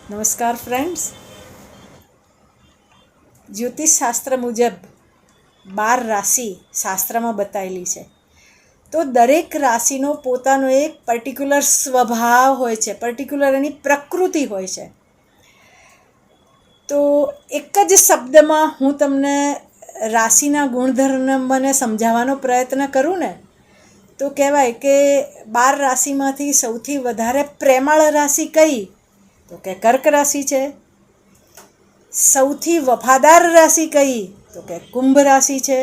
નમસ્કાર ફ્રેન્ડ્સ, જ્યોતિષ શાસ્ત્ર મુજબ 12 રાશિ શાસ્ત્રમાં બતાવેલી છે. તો દરેક રાશિનો પોતાનો એક પર્ટિક્યુલર સ્વભાવ હોય છે, પર્ટિક્યુલર એની પ્રકૃતિ હોય છે. તો એક જ શબ્દમાં હું તમને રાશિના ગુણધર્મને સમજાવવાનો પ્રયત્ન કરું ને તો કહેવાય કે 12 રાશિમાંથી સૌથી વધારે પ્રેમાળ રાશિ કઈ? તો કે કર્ક રાશિ છે. સૌથી વફાદાર રાશિ કઈ? તો કે કુંભ રાશિ છે.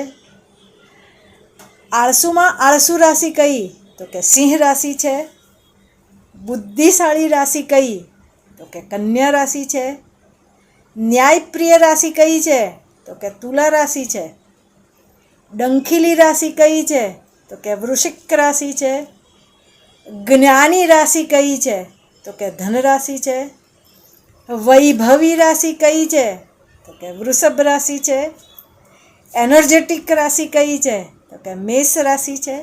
આળસુમાં આળસુ રાશિ કઈ? તો કે સિંહ રાશિ છે. બુદ્ધિશાળી રાશિ કઈ? તો કે કન્યા રાશિ છે. ન્યાયપ્રિય રાશિ કઈ છે? તો કે તુલા રાશિ છે. ડંખીલી રાશિ કઈ છે? તો કે વૃશ્ચિક રાશિ છે. જ્ઞાની રાશિ કઈ છે? તો કે ધન રાશિ છે. વૈભવી રાશિ કઈ છે? તો કે વૃષભ રાશિ છે. એનર્જેટિક રાશિ કઈ છે? તો કે મેષ રાશિ છે.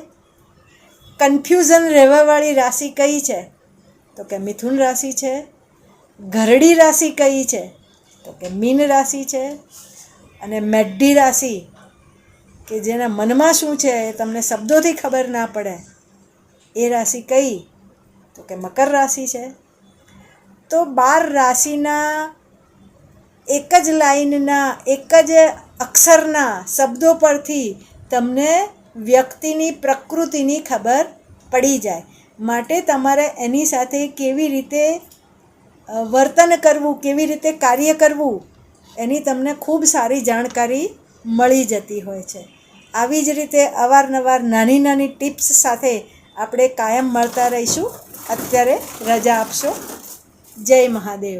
કન્ફ્યુઝન રહેવાવાળી રાશિ કઈ છે? તો કે મિથુન રાશિ છે. ઘરડી રાશિ કઈ છે? તો કે મીન રાશિ છે. અને મેઢી રાશિ કે જેના મનમાં શું છે એ તમને શબ્દોથી ખબર ના પડે એ રાશિ કઈ? તો કે મકર રાશિ છે. તો 12 રાશિના એક જ લાઈનના એક જ અક્ષરના શબ્દો પરથી તમને વ્યક્તિની પ્રકૃતિની ખબર પડી જાય. માટે તમારે એની સાથે કેવી રીતે વર્તન કરવું, કેવી રીતે કાર્ય કરવું એની તમને ખૂબ સારી જાણકારી મળી જતી હોય છે. આવી જ રીતે અવારનવાર નાની નાની ટિપ્સ સાથે આપણે કાયમ મળતા રહીશું. અત્યારે રજા આપશો. જય મહાદેવ.